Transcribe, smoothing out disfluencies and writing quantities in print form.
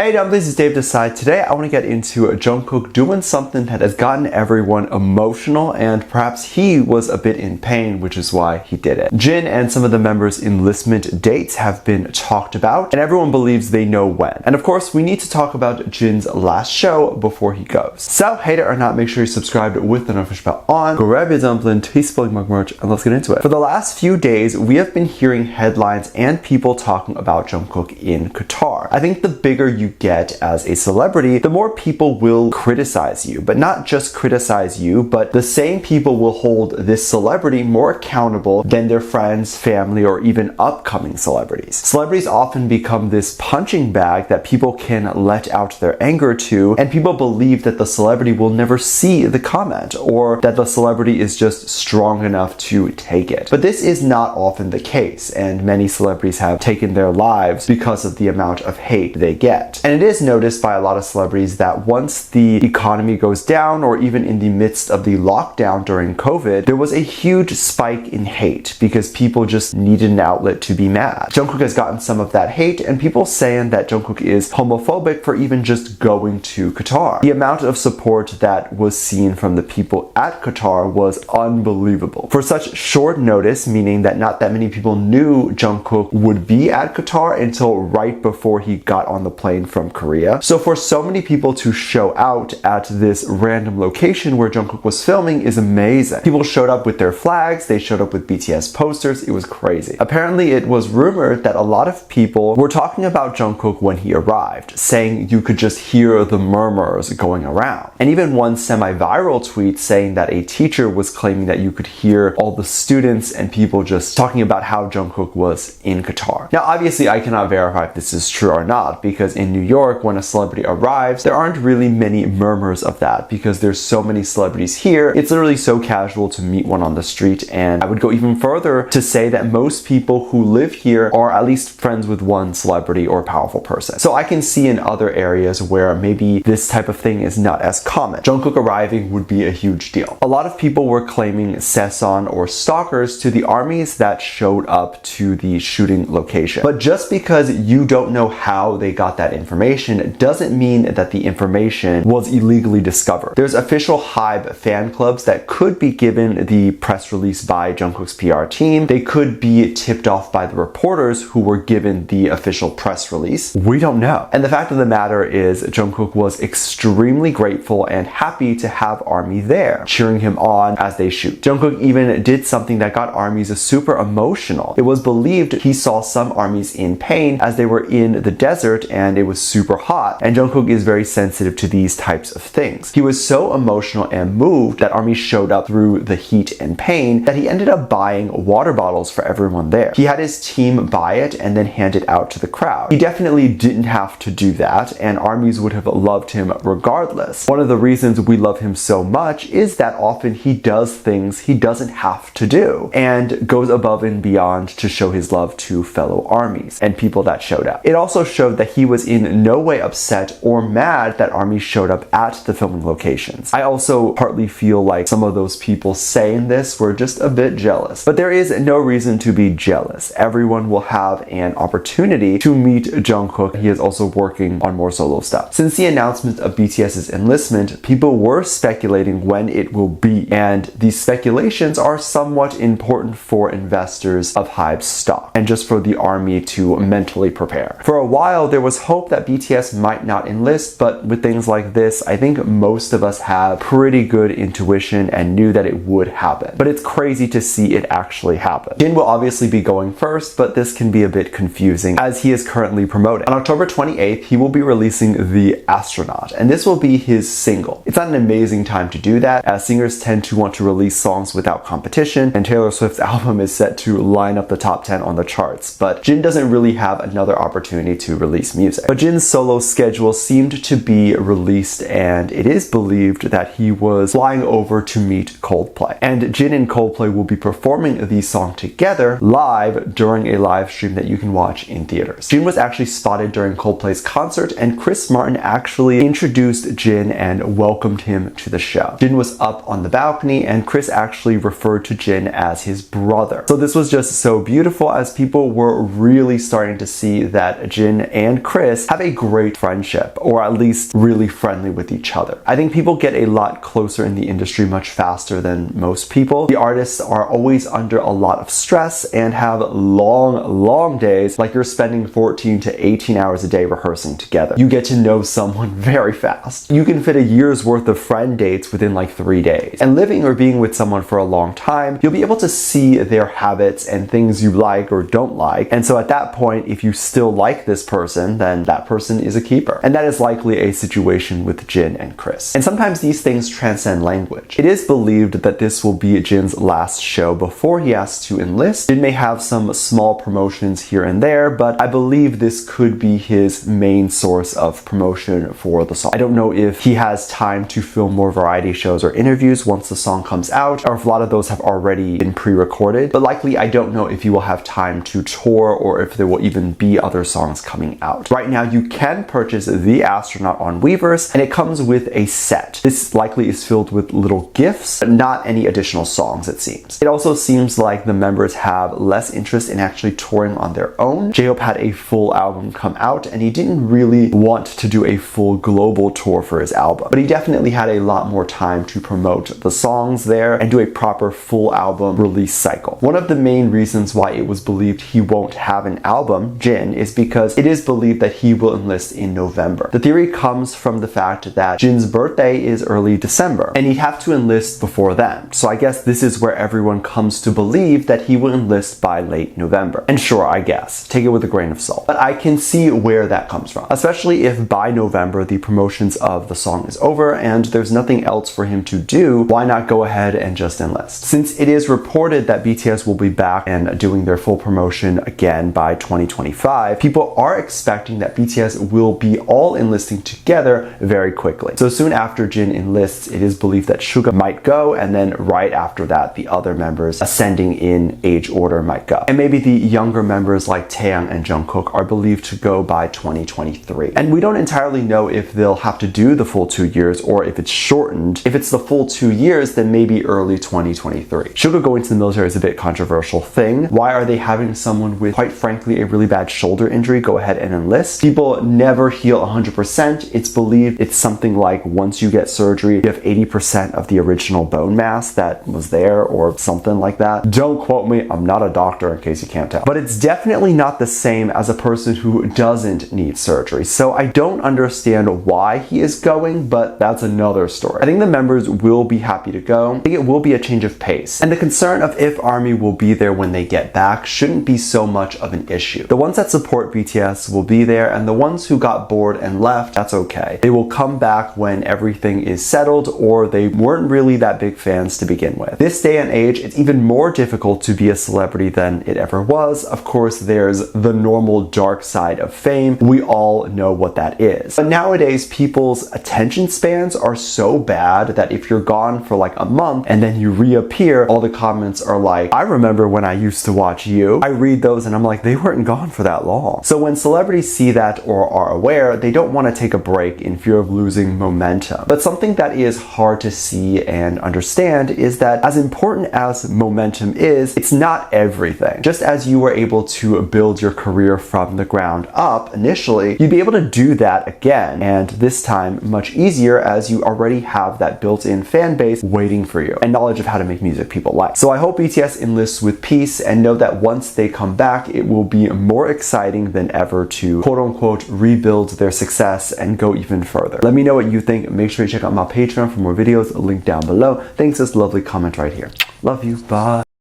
Hey dumplings, it's Dave Decide. Today I want to get into Jung Kook doing something that has gotten everyone emotional, and perhaps he was a bit in pain, which is why he did it. Jin and some of the members' enlistment dates have been talked about, and everyone believes they know when. And of course, we need to talk about Jin's last show before he goes. So, hate it or not, make sure you're subscribed with the notification bell on. Grab your dumpling, taste spilling mug merch, and let's get into it. For the last few days, we have been hearing headlines and people talking about Jung Kook in Qatar. I think the bigger you get as a celebrity, the more people will criticize you, but not just criticize you, but the same people will hold this celebrity more accountable than their friends, family, or even upcoming celebrities. Celebrities often become this punching bag that people can let out their anger to, and people believe that the celebrity will never see the comment, or that the celebrity is just strong enough to take it. But this is not often the case, and many celebrities have taken their lives because of the amount of hate they get. And it is noticed by a lot of celebrities that once the economy goes down, or even in the midst of the lockdown during COVID, there was a huge spike in hate because people just needed an outlet to be mad. Jung Kook has gotten some of that hate, and people saying that Jung Kook is homophobic for even just going to Qatar. The amount of support that was seen from the people at Qatar was unbelievable. For such short notice, meaning that not that many people knew Jung Kook would be at Qatar until right before he got on the plane from Korea. So for so many people to show out at this random location where Jung Kook was filming is amazing. People showed up with their flags, they showed up with BTS posters, it was crazy. Apparently it was rumored that a lot of people were talking about Jung Kook when he arrived, saying you could just hear the murmurs going around. And even one semi-viral tweet saying that a teacher was claiming that you could hear all the students and people just talking about how Jung Kook was in Qatar. Now obviously I cannot verify if this is true or not, because in New York, when a celebrity arrives, there aren't really many murmurs of that because there's so many celebrities here. It's literally so casual to meet one on the street, and I would go even further to say that most people who live here are at least friends with one celebrity or powerful person. So I can see in other areas where maybe this type of thing is not as common. Jung Kook arriving would be a huge deal. A lot of people were claiming Saison or stalkers to the armies that showed up to the shooting location. But just because you don't know how they got that information doesn't mean that the information was illegally discovered. There's official HYBE fan clubs that could be given the press release by Jung Kook's PR team. They could be tipped off by the reporters who were given the official press release. We don't know. And the fact of the matter is Jung Kook was extremely grateful and happy to have ARMY there, cheering him on as they shoot. Jung Kook even did something that got armies super emotional. It was believed he saw some armies in pain as they were in the desert and it was super hot, and Jung Kook is very sensitive to these types of things. He was so emotional and moved that armies showed up through the heat and pain that he ended up buying water bottles for everyone there. He had his team buy it and then hand it out to the crowd. He definitely didn't have to do that, and armies would have loved him regardless. One of the reasons we love him so much is that often he does things he doesn't have to do and goes above and beyond to show his love to fellow armies and people that showed up. It also showed that he was in no way upset or mad that armies showed up at the filming locations. I also partly feel like some of those people saying this were just a bit jealous, but there is no reason to be jealous. Everyone will have an opportunity to meet Jung Kook. He is also working on more solo stuff. Since the announcement of BTS's enlistment, people were speculating when it will be, and these speculations are somewhat important for investors of HYBE's stock and just for the army to mentally prepare. For a while, there was hope that BTS might not enlist, but with things like this, I think most of us have pretty good intuition and knew that it would happen. But it's crazy to see it actually happen. Jin will obviously be going first, but this can be a bit confusing as he is currently promoting. On October 28th, he will be releasing the Astronaut, and this will be his single. It's not an amazing time to do that, as singers tend to want to release songs without competition, and Taylor Swift's album is set to line up the top 10 on the charts, but Jin doesn't really have another opportunity to release music. But Jin's solo schedule seemed to be released, and it is believed that he was flying over to meet Coldplay. And Jin and Coldplay will be performing the song together live during a live stream that you can watch in theaters. Jin was actually spotted during Coldplay's concert, and Chris Martin actually introduced Jin and welcomed him to the show. Jin was up on the balcony, and Chris actually referred to Jin as his brother. So this was just so beautiful, as people were really starting to see that Jin and Chris have have a great friendship, or at least really friendly with each other. I think people get a lot closer in the industry much faster than most people. The artists are always under a lot of stress and have long days, like you're spending 14 to 18 hours a day rehearsing together. You get to know someone very fast. You can fit a year's worth of friend dates within like 3 days. And living or being with someone for a long time, you'll be able to see their habits and things you like or don't like. And so at that point, if you still like this person, then that person is a keeper. And that is likely a situation with Jin and Chris. And sometimes these things transcend language. It is believed that this will be Jin's last show before he has to enlist. Jin may have some small promotions here and there, but I believe this could be his main source of promotion for the song. I don't know if he has time to film more variety shows or interviews once the song comes out, or if a lot of those have already been pre-recorded, but likely I don't know if he will have time to tour or if there will even be other songs coming out. Right now you can purchase the Astronaut on Weverse, and it comes with a set. This likely is filled with little gifts, but not any additional songs, it seems. It also seems like the members have less interest in actually touring on their own. J-Hope had a full album come out, and he didn't really want to do a full global tour for his album, but he definitely had a lot more time to promote the songs there and do a proper full album release cycle. One of the main reasons why it was believed he won't have an album, Jin, is because it is believed that he will enlist in November. The theory comes from the fact that Jin's birthday is early December, and he'd have to enlist before then. So I guess this is where everyone comes to believe that he will enlist by late November. And sure, I guess, take it with a grain of salt. But I can see where that comes from, especially if by November the promotions of the song is over and there's nothing else for him to do. Why not go ahead and just enlist? Since it is reported that BTS will be back and doing their full promotion again by 2025, people are expecting that BTS will be all enlisting together very quickly. So soon after Jin enlists, it is believed that Suga might go, and then right after that, the other members ascending in age order might go. And maybe the younger members like Taeyang and Jung Kook are believed to go by 2023. And we don't entirely know if they'll have to do the full 2 years or if it's shortened. If it's the full 2 years, then maybe early 2023. Suga going to the military is a bit controversial thing. Why are they having someone with, quite frankly, a really bad shoulder injury go ahead and enlist? People never heal 100%. It's believed it's something like once you get surgery, you have 80% of the original bone mass that was there or something like that. Don't quote me, I'm not a doctor in case you can't tell. But it's definitely not the same as a person who doesn't need surgery. So I don't understand why he is going, but that's another story. I think the members will be happy to go. I think it will be a change of pace. And the concern of if ARMY will be there when they get back shouldn't be so much of an issue. The ones that support BTS will be there, and the ones who got bored and left, that's okay. They will come back when everything is settled, or they weren't really that big fans to begin with. This day and age, it's even more difficult to be a celebrity than it ever was. Of course, there's the normal dark side of fame. We all know what that is. But nowadays, people's attention spans are so bad that if you're gone for like a month and then you reappear, all the comments are like, I remember when I used to watch you. I read those and I'm like, they weren't gone for that long. So when celebrities see that or are aware, they don't want to take a break in fear of losing momentum. But something that is hard to see and understand is that as important as momentum is, it's not everything. Just as you were able to build your career from the ground up initially, you'd be able to do that again, and this time much easier as you already have that built-in fan base waiting for you and knowledge of how to make music people like. So I hope BTS enlists with peace, and know that once they come back, it will be more exciting than ever to quote-unquote rebuild their success and go even further. Let me know what you think. Make sure you check out my Patreon for more videos, link down below. Thanks for this lovely comment right here. Love you, bye.